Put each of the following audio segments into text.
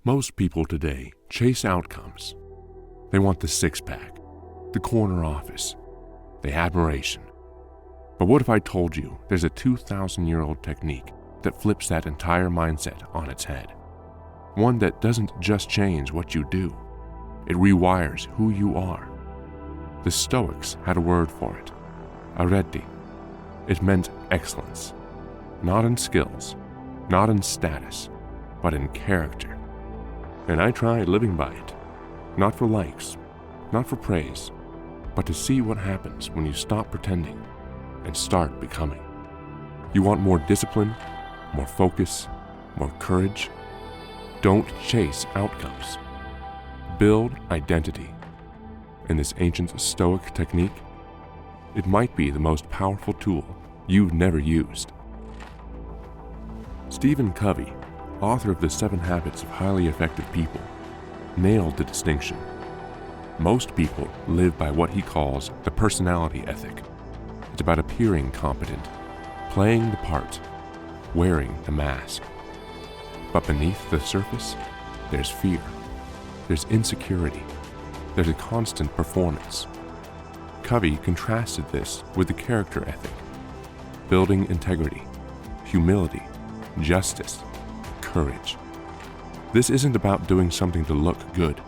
Most people today chase outcomes. They want the six-pack, the corner office, the admiration. But what if I told you there's a 2,000-year-old technique that flips that entire mindset on its head? One that doesn't just change what you do, it rewires who you are. The Stoics had a word for it, arete. It meant excellence, not in skills, not in status, but in character. And I tried living by it, not for likes, not for praise, but to see what happens when you stop pretending and start becoming. You want more discipline, more focus, more courage? Don't chase outcomes. Build identity. In this ancient Stoic technique, it might be the most powerful tool you've never used. Stephen Covey, author of The 7 Habits of Highly Effective People, nailed the distinction. Most people live by what he calls the personality ethic. It's about appearing competent, playing the part, wearing the mask. But beneath the surface, there's fear, there's insecurity, there's a constant performance. Covey contrasted this with the character ethic, building integrity, humility, justice, courage. This isn't about doing something to look good.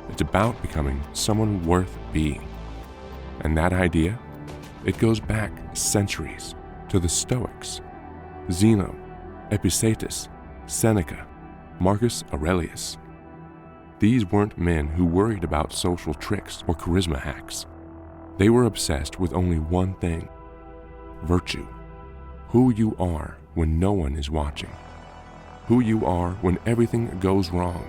It's about becoming someone worth being. And that idea, it goes back centuries to the Stoics, Zeno, Epictetus, Seneca, Marcus Aurelius. These weren't men who worried about social tricks or charisma hacks. They were obsessed with only one thing: virtue. Who you are when no one is watching. Who you are when everything goes wrong.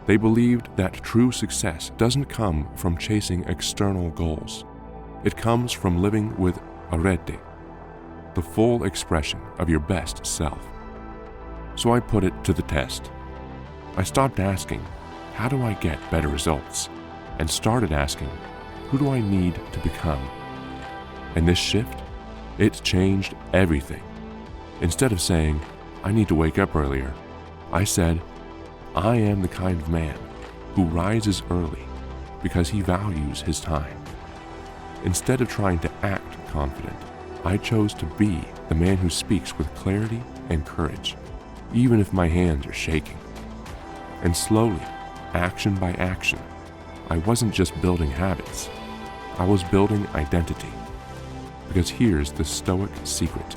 They believed that true success doesn't come from chasing external goals. It comes from living with arete, the full expression of your best self. So I put it to the test. I stopped asking, how do I get better results? And started asking, who do I need to become? And this shift, it changed everything. Instead of saying, I need to wake up earlier, I said, I am the kind of man who rises early because he values his time. Instead of trying to act confident, I chose to be the man who speaks with clarity and courage, even if my hands are shaking. And slowly, action by action, I wasn't just building habits, I was building identity. Because here's the Stoic secret.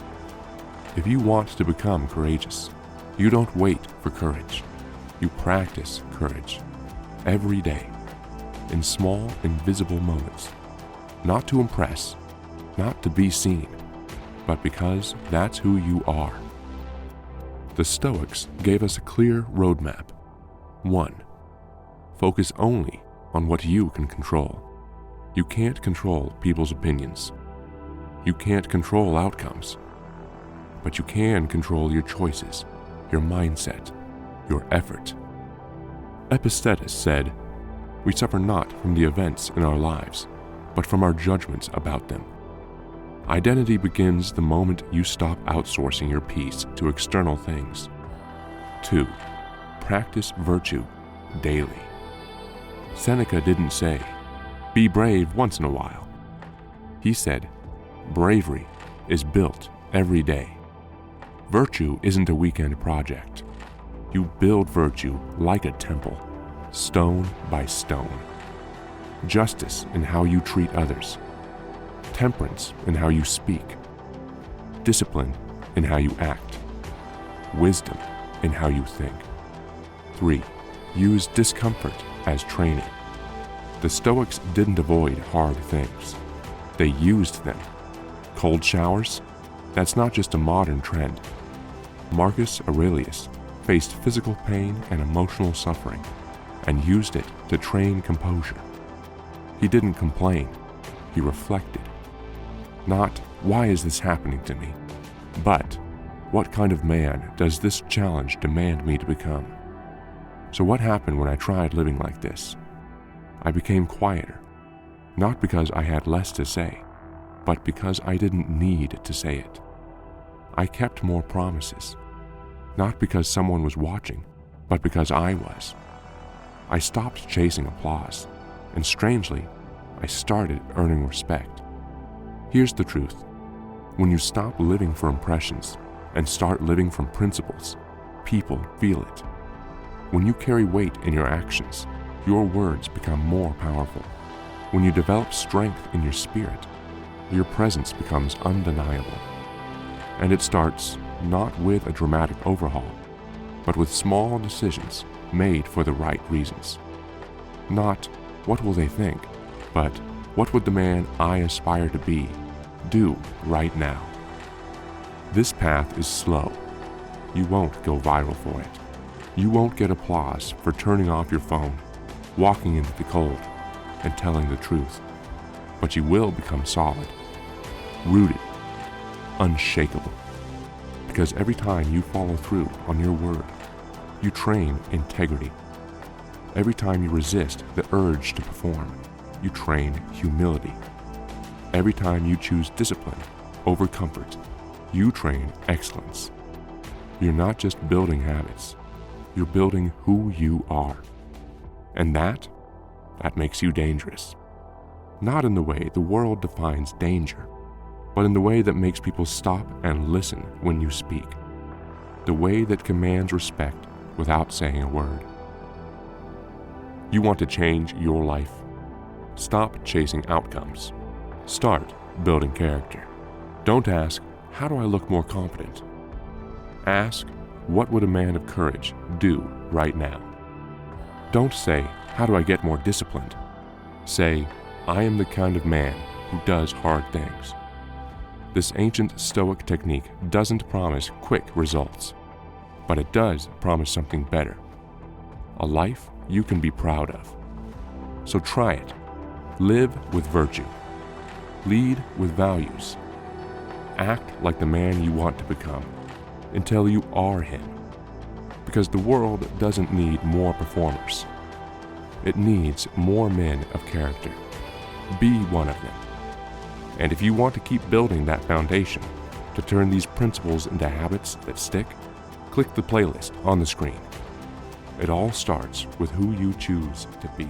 If you want to become courageous, you don't wait for courage. You practice courage every day, in small, invisible moments. Not to impress, not to be seen, but because that's who you are. The Stoics gave us a clear roadmap. 1. Focus only on what you can control. You can't control people's opinions. You can't control outcomes. But you can control your choices, your mindset, your effort. Epictetus said, we suffer not from the events in our lives, but from our judgments about them. Identity begins the moment you stop outsourcing your peace to external things. 2. Practice virtue daily. Seneca didn't say, be brave once in a while. He said, bravery is built every day. Virtue isn't a weekend project. You build virtue like a temple, stone by stone. Justice in how you treat others. Temperance in how you speak. Discipline in how you act. Wisdom in how you think. 3. Use discomfort as training. The Stoics didn't avoid hard things. They used them. Cold showers? That's not just a modern trend. Marcus Aurelius faced physical pain and emotional suffering and used it to train composure. He didn't complain. He reflected. Not, why is this happening to me? But, what kind of man does this challenge demand me to become? So what happened when I tried living like this? I became quieter, not because I had less to say, but because I didn't need to say it. I kept more promises, not because someone was watching, but because I was. I stopped chasing applause, and strangely, I started earning respect. Here's the truth. When you stop living for impressions and start living from principles, people feel it. When you carry weight in your actions, your words become more powerful. When you develop strength in your spirit, your presence becomes undeniable. And it starts not with a dramatic overhaul, but with small decisions made for the right reasons. Not, what will they think, but what would the man I aspire to be do right now? This path is slow. You won't go viral for it. You won't get applause for turning off your phone, walking into the cold, and telling the truth. But you will become solid, rooted, unshakable. Because every time you follow through on your word, you train integrity. Every time you resist the urge to perform, you train humility. Every time you choose discipline over comfort, you train excellence. You're not just building habits, you're building who you are. And that makes you dangerous. Not in the way the world defines danger, but in the way that makes people stop and listen when you speak. The way that commands respect without saying a word. You want to change your life? Stop chasing outcomes. Start building character. Don't ask, how do I look more confident? Ask, what would a man of courage do right now? Don't say, how do I get more disciplined? Say, I am the kind of man who does hard things. This ancient Stoic technique doesn't promise quick results, but it does promise something better. A life you can be proud of. So try it. Live with virtue. Lead with values. Act like the man you want to become until you are him. Because the world doesn't need more performers. It needs more men of character. Be one of them. And if you want to keep building that foundation, to turn these principles into habits that stick, click the playlist on the screen. It all starts with who you choose to be.